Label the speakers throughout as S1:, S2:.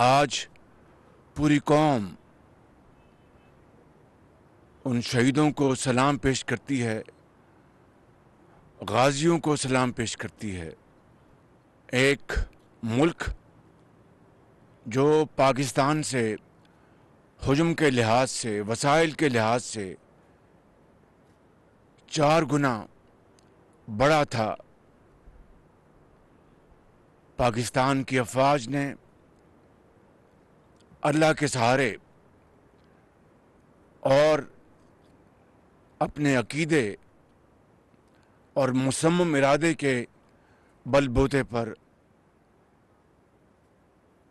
S1: آج پوری قوم ان شہیدوں کو سلام پیش کرتی ہے، غازیوں کو سلام پیش کرتی ہے۔ ایک ملک جو پاکستان سے حجم کے لحاظ سے، وسائل کے لحاظ سے 4 گنا بڑا تھا، پاکستان کی افواج نے اللہ کے سہارے اور اپنے عقیدے اور مصمم ارادے کے بل بوتے پر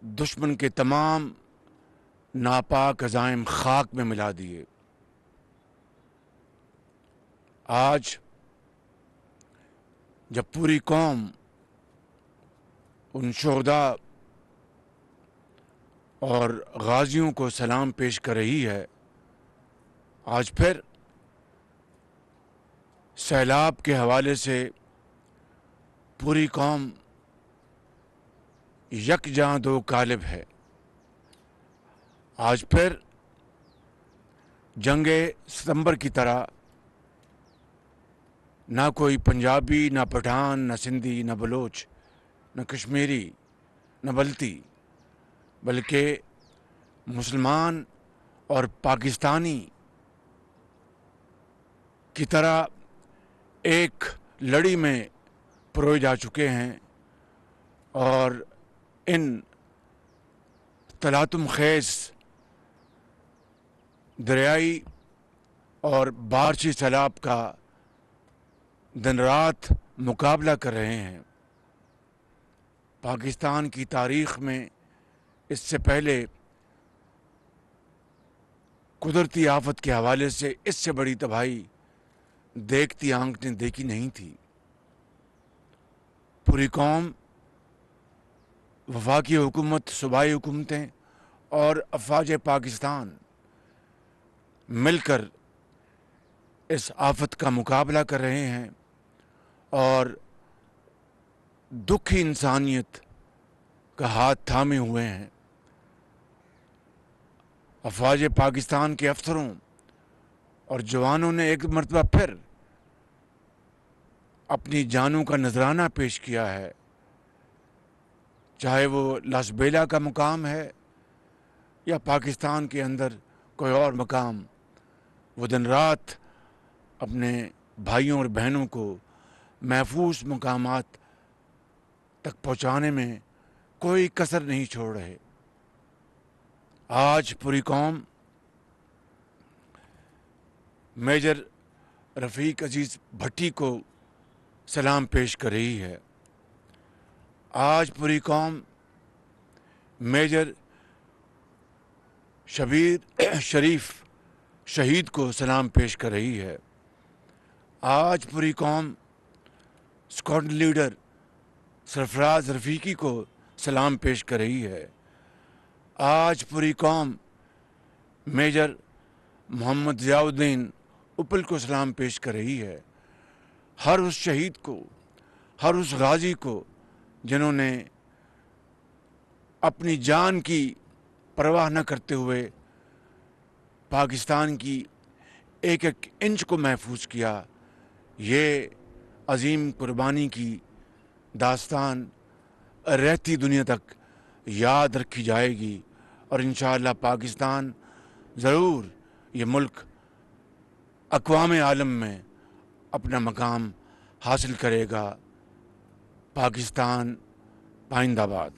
S1: دشمن کے تمام ناپاک عزائم خاک میں ملا دیے۔ آج جب پوری قوم ان شہداء اور غازیوں کو سلام پیش کر رہی ہے، آج پھر سیلاب کے حوالے سے پوری قوم یکجاں دو قالب ہے۔ آج پھر جنگ ستمبر کی طرح نہ کوئی پنجابی، نہ پٹھان، نہ سندھی، نہ بلوچ، نہ کشمیری، نہ بلتی، بلکہ مسلمان اور پاکستانی کی طرح ایک لڑی میں پروئے جا چکے ہیں، اور ان تلاطم خیز دریائی اور بارشی سیلاب کا دن رات مقابلہ کر رہے ہیں۔ پاکستان کی تاریخ میں اس سے پہلے قدرتی آفت کے حوالے سے اس سے بڑی تباہی دیکھتی آنکھ نے دیکھی نہیں تھی۔ پوری قوم، وفاقی حکومت، صوبائی حکومتیں اور افواج پاکستان مل کر اس آفت کا مقابلہ کر رہے ہیں، اور دکھی انسانیت کا ہاتھ تھامے ہوئے ہیں۔ افواج پاکستان کے افسروں اور جوانوں نے ایک مرتبہ پھر اپنی جانوں کا نذرانہ پیش کیا ہے، چاہے وہ لاسبیلا کا مقام ہے یا پاکستان کے اندر کوئی اور مقام۔ وہ دن رات اپنے بھائیوں اور بہنوں کو محفوظ مقامات تک پہنچانے میں کوئی کسر نہیں چھوڑ رہے۔ آج پوری قوم میجر رفیق عزیز بھٹی کو سلام پیش کر رہی ہے۔ آج پوری قوم میجر شبیر شریف شہید کو سلام پیش کر رہی ہے۔ آج پوری قوم اسکواڈ لیڈر سرفراز رفیقی کو سلام پیش کر رہی ہے۔ آج پوری قوم میجر محمد ضیاء الدین اپل کو سلام پیش کر رہی ہے۔ ہر اس شہید کو، ہر اس غازی کو جنہوں نے اپنی جان کی پرواہ نہ کرتے ہوئے پاکستان کی ایک ایک انچ کو محفوظ کیا، یہ عظیم قربانی کی داستان رہتی دنیا تک یاد رکھی جائے گی، اور انشاءاللہ پاکستان ضرور، یہ ملک اقوام عالم میں اپنا مقام حاصل کرے گا۔ پاکستان پائندہ باد۔